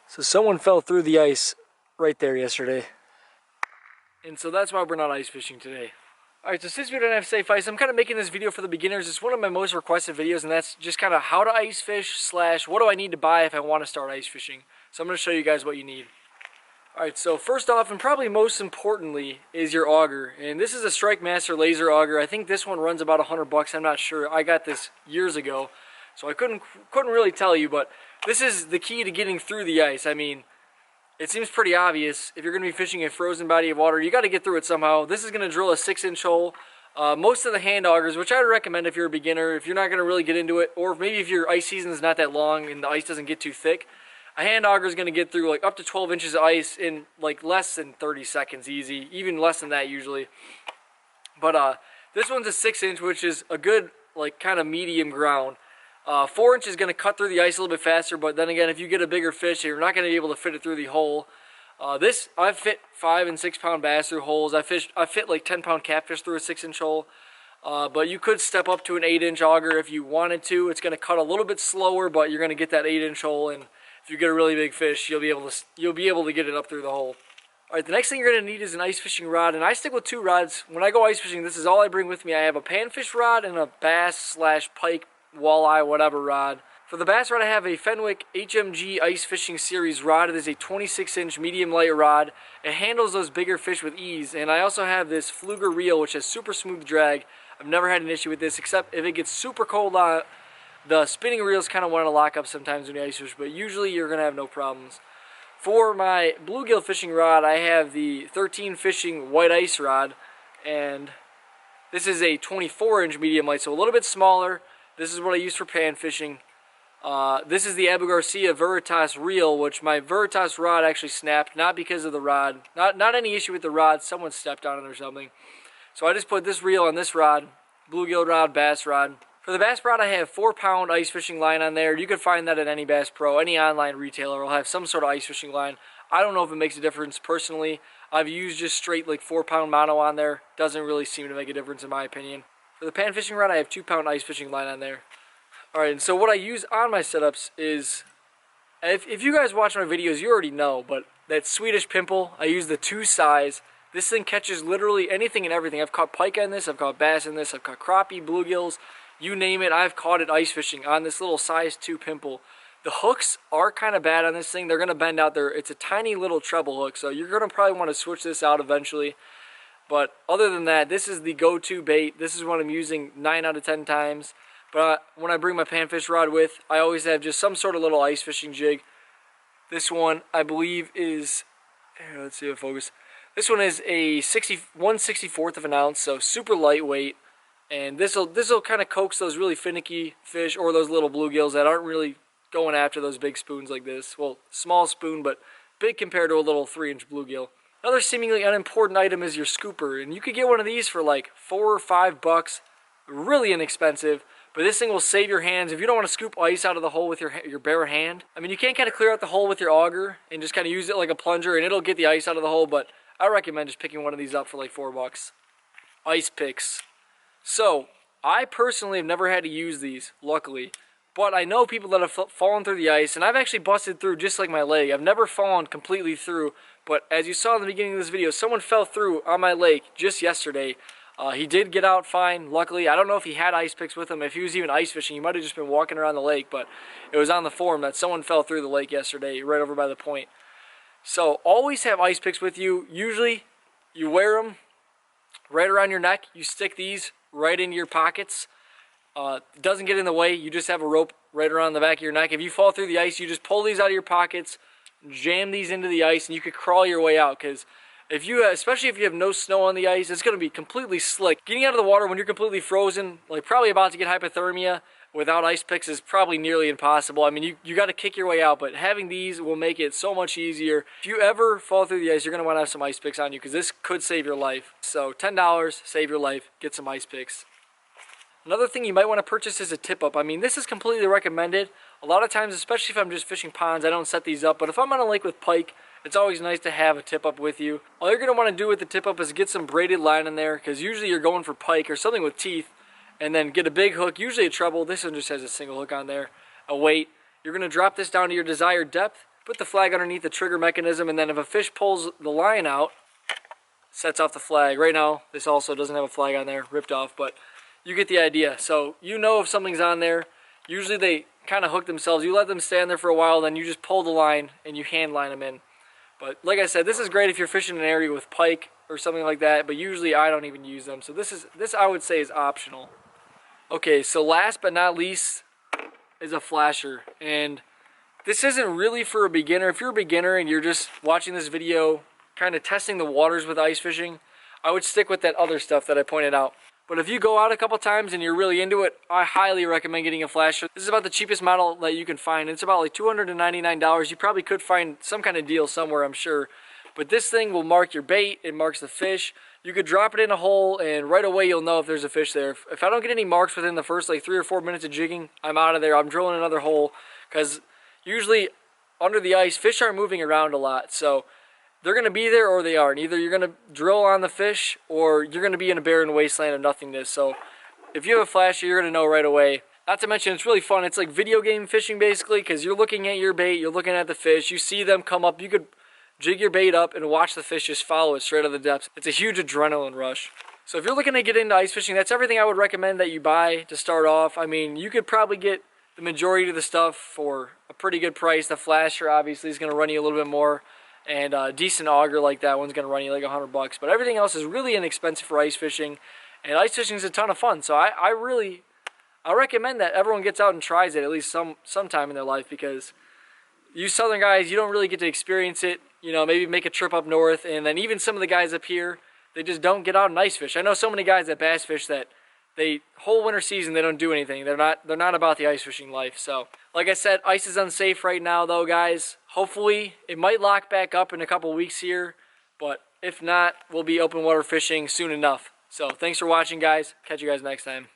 So someone fell through the ice right there yesterday. And so that's why we're not ice fishing today. Alright, so since we don't have safe ice, I'm kind of making this video for the beginners. It's one of my most requested videos, and that's just kind of how to ice fish / what do I need to buy if I want to start ice fishing. So I'm going to show you guys what you need. Alright, so first off, and probably most importantly, is your auger. And this is a Strike Master laser auger. I think this one runs about $100. I'm not sure. I got this years ago, so I couldn't really tell you, but this is the key to getting through the ice. I mean, it seems pretty obvious. If you're going to be fishing a frozen body of water, you got to get through it somehow. This is going to drill a 6-inch hole. Most of the hand augers, which I would recommend if you're a beginner, if you're not going to really get into it, or maybe if your ice season is not that long and the ice doesn't get too thick, a hand auger is going to get through like up to 12 inches of ice in like less than 30 seconds easy, even less than that usually. But this one's a 6-inch, which is a good like kind of medium ground. 4-inch is going to cut through the ice a little bit faster, but then again, if you get a bigger fish, you're not going to be able to fit it through the hole. I've fit 5 and 6 pound bass through holes. I fit like 10-pound catfish through a 6-inch hole. But you could step up to an 8-inch auger if you wanted to. It's going to cut a little bit slower, but you're going to get that 8-inch hole, and if you get a really big fish, you'll be able to get it up through the hole. All right, the next thing you're going to need is an ice fishing rod, and I stick with 2 rods. When I go ice fishing, this is all I bring with me. I have a panfish rod and a bass / pike, walleye, whatever rod. For the bass rod, I have a Fenwick HMG Ice Fishing Series rod. It is a 26-inch medium light rod. It handles those bigger fish with ease. And I also have this Fluger reel, which has super smooth drag. I've never had an issue with this, except if it gets super cold out. The spinning reels kind of want to lock up sometimes when you ice fish, but usually you're going to have no problems. For my bluegill fishing rod, I have the 13 Fishing White Ice rod, and this is a 24-inch medium light, so a little bit smaller. This is what I use for pan fishing. This is the Abu Garcia Veritas reel, which my Veritas rod actually snapped, not because of the rod. Not any issue with the rod, someone stepped on it or something. So I just put this reel on this rod, bluegill rod, bass rod. For the bass rod, I have 4-pound ice fishing line on there. You can find that at any Bass Pro, any online retailer will have some sort of ice fishing line. I don't know if it makes a difference personally. I've used just straight like 4-pound mono on there. Doesn't really seem to make a difference in my opinion. For the pan fishing rod, I have 2-pound ice fishing line on there. Alright, and so what I use on my setups is, if you guys watch my videos, you already know, but that Swedish pimple, I use the 2 size. This thing catches literally anything and everything. I've caught pike on this, I've caught bass in this, I've caught crappie, bluegills, you name it, I've caught it ice fishing on this little size 2 pimple. The hooks are kind of bad on this thing. They're going to bend out there. It's a tiny little treble hook, so you're going to probably want to switch this out eventually. But other than that, this is the go-to bait. This is what I'm using 9 out of 10 times. But when I bring my panfish rod with, I always have just some sort of little ice fishing jig. This one, I believe, is, here, let's see if I focus. This one is a 1/64th of an ounce, so super lightweight. And this'll kind of coax those really finicky fish or those little bluegills that aren't really going after those big spoons like this. Well, small spoon, but big compared to a little 3-inch bluegill. Another seemingly unimportant item is your scooper, and you could get one of these for like $4 or $5, really inexpensive. But this thing will save your hands. If you don't want to scoop ice out of the hole with your bare hand, I mean, you can kind of clear out the hole with your auger and just kind of use it like a plunger, and it'll get the ice out of the hole. But I recommend just picking one of these up for like $4. Ice picks. So I personally have never had to use these, luckily. But I know people that have fallen through the ice, and I've actually busted through just like my leg. I've never fallen completely through, but as you saw in the beginning of this video, someone fell through on my lake just yesterday. He did get out fine, luckily. I don't know if he had ice picks with him. If he was even ice fishing, he might have just been walking around the lake, but it was on the forum that someone fell through the lake yesterday, right over by the point. So always have ice picks with you. Usually, you wear them right around your neck. You stick these right into your pockets. It doesn't get in the way. You just have a rope right around the back of your neck. If you fall through the ice, you just pull these out of your pockets, jam these into the ice, and you could crawl your way out, because especially if you have no snow on the ice, it's going to be completely slick. Getting out of the water when you're completely frozen, like probably about to get hypothermia without ice picks, is probably nearly impossible. I mean, you got to kick your way out, but having these will make it so much easier. If you ever fall through the ice, you're going to want to have some ice picks on you, because this could save your life. So $10, save your life, get some ice picks. Another thing you might want to purchase is a tip-up. I mean, this is completely recommended. A lot of times, especially if I'm just fishing ponds, I don't set these up. But if I'm on a lake with pike, it's always nice to have a tip-up with you. All you're going to want to do with the tip-up is get some braided line in there, because usually you're going for pike or something with teeth, and then get a big hook, usually a treble. This one just has a single hook on there, a weight. You're going to drop this down to your desired depth, put the flag underneath the trigger mechanism, and then if a fish pulls the line out, sets off the flag. Right now, this also doesn't have a flag on there, ripped off, but you get the idea. So you know if something's on there. Usually they kind of hook themselves. You let them stand there for a while, then you just pull the line and you hand line them in. But like I said, this is great if you're fishing in an area with pike or something like that, but usually I don't even use them. So this I would say is optional. Okay, so last but not least is a flasher. And this isn't really for a beginner. If you're a beginner and you're just watching this video, kind of testing the waters with ice fishing, I would stick with that other stuff that I pointed out. But if you go out a couple times and you're really into it, I highly recommend getting a flasher. This is about the cheapest model that you can find. It's about like $299. You probably could find some kind of deal somewhere, I'm sure. But this thing will mark your bait. It marks the fish. You could drop it in a hole and right away you'll know if there's a fish there. If I don't get any marks within the first like 3 or 4 minutes of jigging, I'm out of there. I'm drilling another hole, because usually under the ice, fish aren't moving around a lot. So they're going to be there or they aren't. Either you're going to drill on the fish or you're going to be in a barren wasteland of nothingness. So if you have a flasher, you're going to know right away. Not to mention, it's really fun. It's like video game fishing basically, because you're looking at your bait, you're looking at the fish, you see them come up, you could jig your bait up and watch the fish just follow it straight out of the depths. It's a huge adrenaline rush. So if you're looking to get into ice fishing, that's everything I would recommend that you buy to start off. I mean, you could probably get the majority of the stuff for a pretty good price. The flasher obviously is going to run you a little bit more. And a decent auger like that one's going to run you like $100. But everything else is really inexpensive for ice fishing. And ice fishing is a ton of fun. So I recommend that everyone gets out and tries it at least sometime in their life, because you southern guys, you don't really get to experience it. You know, maybe make a trip up north. And then even some of the guys up here, they just don't get out and ice fish. I know so many guys that bass fish that whole winter season they don't do anything. They're not about the ice fishing life. So like I said, ice is unsafe right now though, guys. Hopefully it might lock back up in a couple weeks here, but if not, we'll be open water fishing soon enough. So thanks for watching, guys. Catch you guys next time.